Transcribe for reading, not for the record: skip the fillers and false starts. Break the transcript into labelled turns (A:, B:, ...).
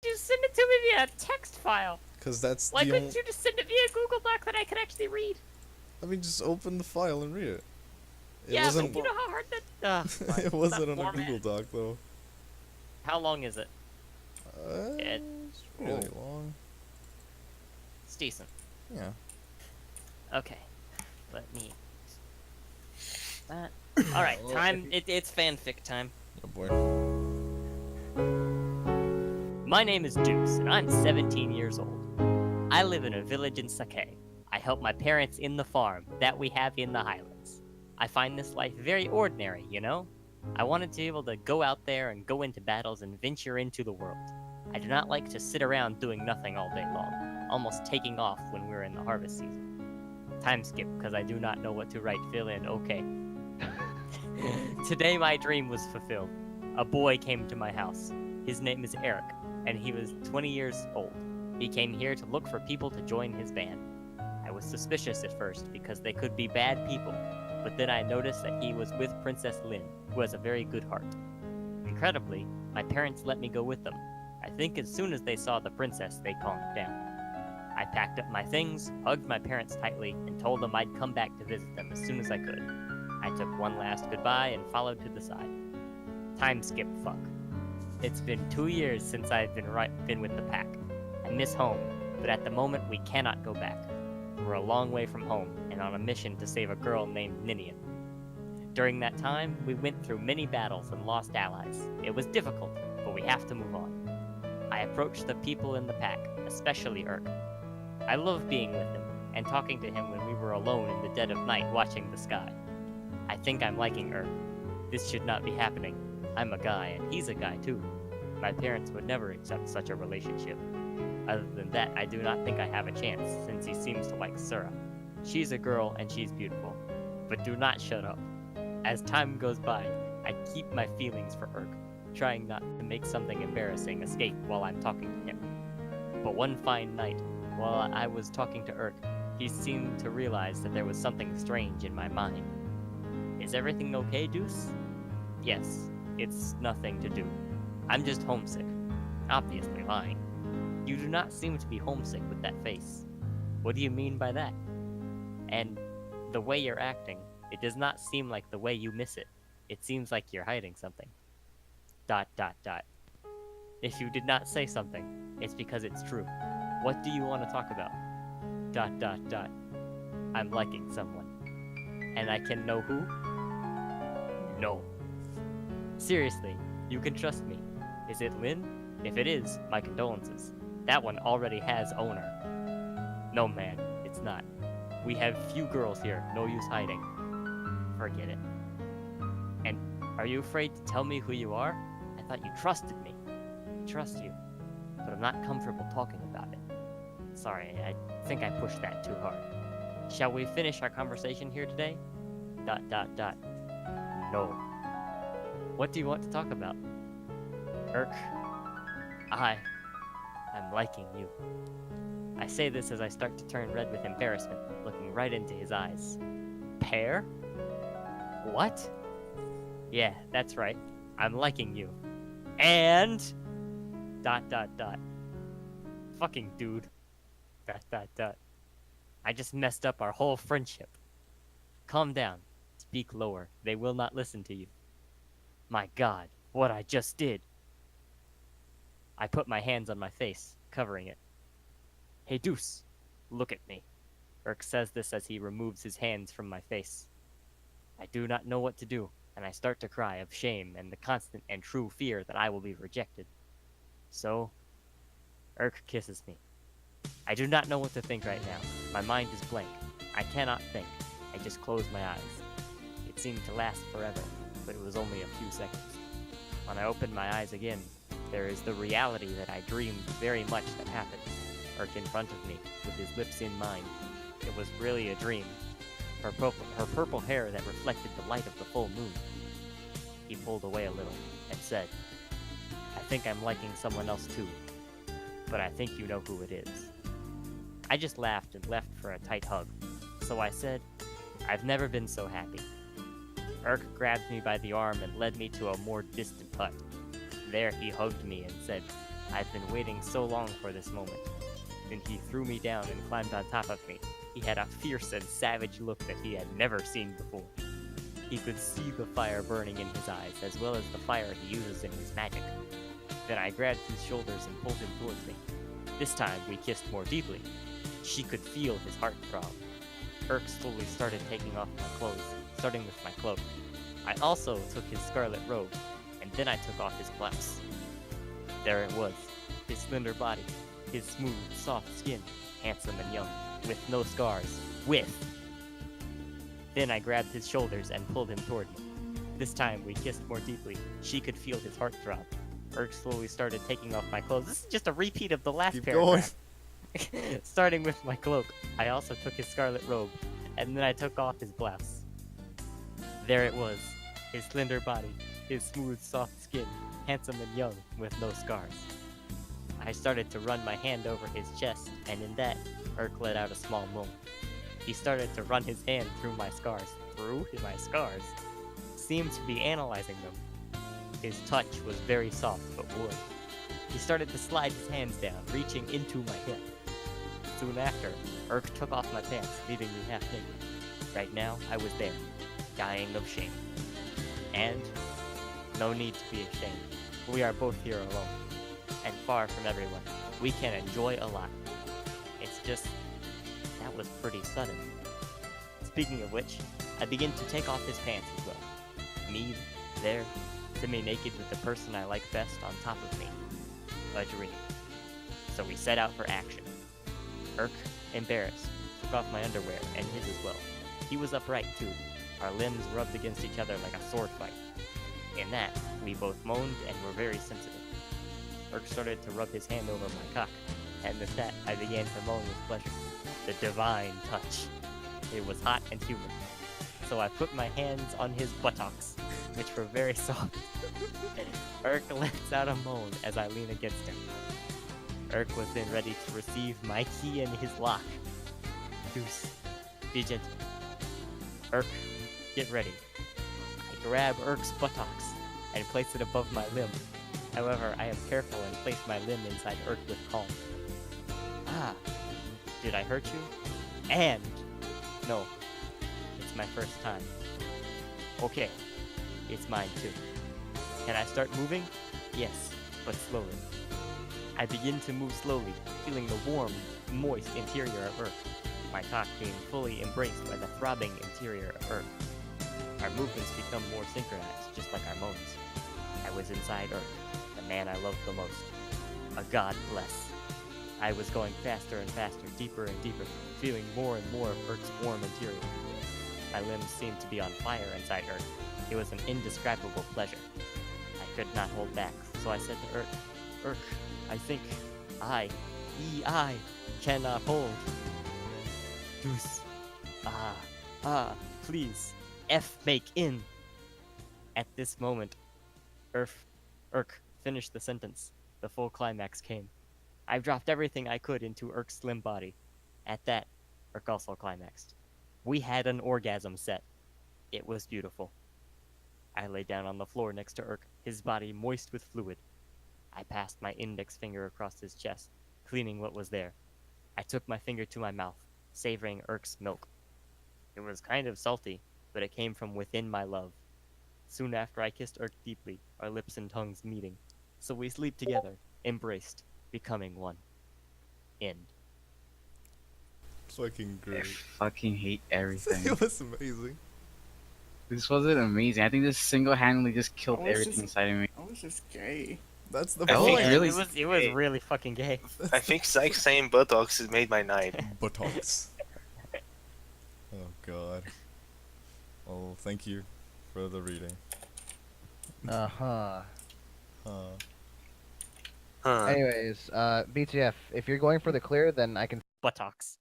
A: You send it to me via a text file.
B: Because that's
A: Why
B: the
A: couldn't you just send it via Google Doc that I could actually read?
B: I mean, just open the file and read it. It
A: Yeah,
B: wasn't.
A: but you know how hard that.
B: It wasn't on a Google Doc though.
A: How long is it?
B: It's really long.
A: It's decent.
B: Yeah.
A: Okay, let me. That. All right, time. It's fanfic time.
B: Oh boy.
A: My name is Deuce, and I'm 17 years old. I live in a village in Zike. I help my parents in the farm that we have in the highlands. I find this life very ordinary, you know? I wanted to be able to go out there and go into battles and venture into the world. I do not like to sit around doing nothing all day long, almost taking off when we're in the harvest season. Time skip, because I do not know what to write, fill in, okay. Today my dream was fulfilled. A boy came to my house. His name is Eric, and he was 20 years old. He came here to look for people to join his band. I was suspicious at first because they could be bad people, but then I noticed that he was with Princess Lynn, who has a very good heart. Incredibly, my parents let me go with them. I think as soon as they saw the princess, they calmed down. I packed up my things, hugged my parents tightly, and told them I'd come back to visit them as soon as I could. I took one last goodbye and followed to the side. Time skip fuck. It's been 2 years since I've been with the pack. I miss home, but at the moment we cannot go back. We're a long way from home and on a mission to save a girl named Ninian. During that time, we went through many battles and lost allies. It was difficult, but we have to move on. I approached the people in the pack, especially Erk. I love being with him and talking to him when we were alone in the dead of night watching the sky. I think I'm liking Erk. This should not be happening. I'm a guy and he's a guy too. My parents would never accept such a relationship. Other than that, I do not think I have a chance, since he seems to like Sura. She's a girl and she's beautiful. But do not shut up. As time goes by, I keep my feelings for Erk, trying not to make something embarrassing escape while I'm talking to him. But one fine night, while I was talking to Erk, he seemed to realize that there was something strange in my mind. Is everything okay, Deuce? Yes, it's nothing to do. I'm just homesick. Obviously lying. You do not seem to be homesick with that face. What do you mean by that? And the way you're acting, it does not seem like the way you miss it. It seems like you're hiding something. ... If you did not say something, it's because it's true. What do you want to talk about? ... I'm liking someone. And I can know who? No. Seriously, you can trust me. Is it Lynn? If it is, my condolences. That one already has owner. No, man, it's not. We have few girls here, no use hiding. Forget it. And are you afraid to tell me who you are? I thought you trusted me. I trust you, but I'm not comfortable talking about it. Sorry, I think I pushed that too hard. Shall we finish our conversation here today? ... No. What do you want to talk about? Erk, I'm liking you. I say this as I start to turn red with embarrassment, looking right into his eyes. Pear? What? Yeah, that's right. I'm liking you. And... ... Fucking dude. ... I just messed up our whole friendship. Calm down. Speak lower. They will not listen to you. My God, what I just did. I put my hands on my face, covering it. Hey, Deuce, look at me. Erk says this as he removes his hands from my face. I do not know what to do, and I start to cry of shame and the constant and true fear that I will be rejected. So, Erk kisses me. I do not know what to think right now. My mind is blank. I cannot think. I just close my eyes. It seemed to last forever, but it was only a few seconds. When I opened my eyes again, there is the reality that I dreamed very much that happened. Erk in front of me, with his lips in mine. It was really a dream. Her purple hair that reflected the light of the full moon. He pulled away a little and said, I think I'm liking someone else too, but I think you know who it is. I just laughed and left for a tight hug, so I said, I've never been so happy. Erk grabbed me by the arm and led me to a more distant hut. There he hugged me and said, I've been waiting so long for this moment. Then he threw me down and climbed on top of me. He had a fierce and savage look that he had never seen before. He could see the fire burning in his eyes, as well as the fire he uses in his magic. Then I grabbed his shoulders and pulled him towards me. This time, we kissed more deeply. She could feel his heart throb. Erk slowly started taking off my clothes, starting with my cloak. I also took his scarlet robe, and then I took off his blouse. There it was, his slender body, his smooth, soft skin, handsome and young, with no scars, Then I grabbed his shoulders and pulled him toward me. This time, we kissed more deeply. She could feel his heart throb. Erk slowly started taking off my clothes. This is just a repeat of the last
B: Keep
A: paragraph. Starting with my cloak, I also took his scarlet robe, and then I took off his blouse. There it was, his slender body, his smooth, soft skin, handsome and young, with no scars. I started to run my hand over his chest, and in that, Erk let out a small moan. He started to run his hand through my scars. Seemed to be analyzing them. His touch was very soft but warm. He started to slide his hands down, reaching into my hip. Soon after, Erk took off my pants, leaving me half naked. Right now, I was there, dying of shame. And no need to be ashamed. We are both here alone, and far from everyone. We can enjoy a lot. It's just, that was pretty sudden. Speaking of which, I begin to take off his pants as well. Me, there, semi-naked with the person I like best on top of me. A dream. So we set out for action. Erk, embarrassed, took off my underwear and his as well. He was upright too. Our limbs rubbed against each other like a sword fight. In that, we both moaned and were very sensitive. Erk started to rub his hand over my cock, and with that, I began to moan with pleasure. The divine touch. It was hot and humid. So I put my hands on his buttocks, which were very soft. Erk lets out a moan as I lean against him. Erk was then ready to receive my key in his lock. Deuce, be gentle. Erk, get ready. I grab Erk's buttocks and place it above my limb. However, I am careful and place my limb inside Erk with calm. Ah, did I hurt you? And, no, it's my first time. Okay, it's mine too. Can I start moving? Yes, but slowly. I begin to move slowly, feeling the warm, moist interior of Erk, my cock being fully embraced by the throbbing interior of Erk. Our movements become more synchronized, just like our moans. I was inside Erk, the man I loved the most. A god bless. I was going faster and faster, deeper and deeper, feeling more and more of Erk's warm interior. My limbs seemed to be on fire inside Erk. It was an indescribable pleasure. I could not hold back, so I said to Erk, I think I cannot hold. Deuce. Please, make in. At this moment, Erk finished the sentence. The full climax came. I dropped everything I could into Erk's slim body. At that, Erk also climaxed. We had an orgasm set. It was beautiful. I lay down on the floor next to Erk, his body moist with fluid. I passed my index finger across his chest, cleaning what was there. I took my finger to my mouth, savoring Erk's milk. It was kind of salty, but it came from within my love. Soon after I kissed Erk deeply, our lips and tongues meeting. So we sleep together, embraced, becoming one. End.
B: Fucking
C: I
B: great.
C: fucking hate everything.
B: It was amazing.
C: This wasn't amazing. I think this single-handedly just killed
D: I was
C: everything
D: just-
C: inside of me.
D: I was just gay.
B: That's the
E: I think
B: point.
C: really-
A: It was really fucking gay.
E: I think Zike saying buttocks has made my night.
B: Buttocks. Oh god. Well, thank you for the reading.
F: Uh-huh.
B: Huh.
E: Huh.
F: Anyways, BTF, if you're going for the clear, then I can
A: Buttocks.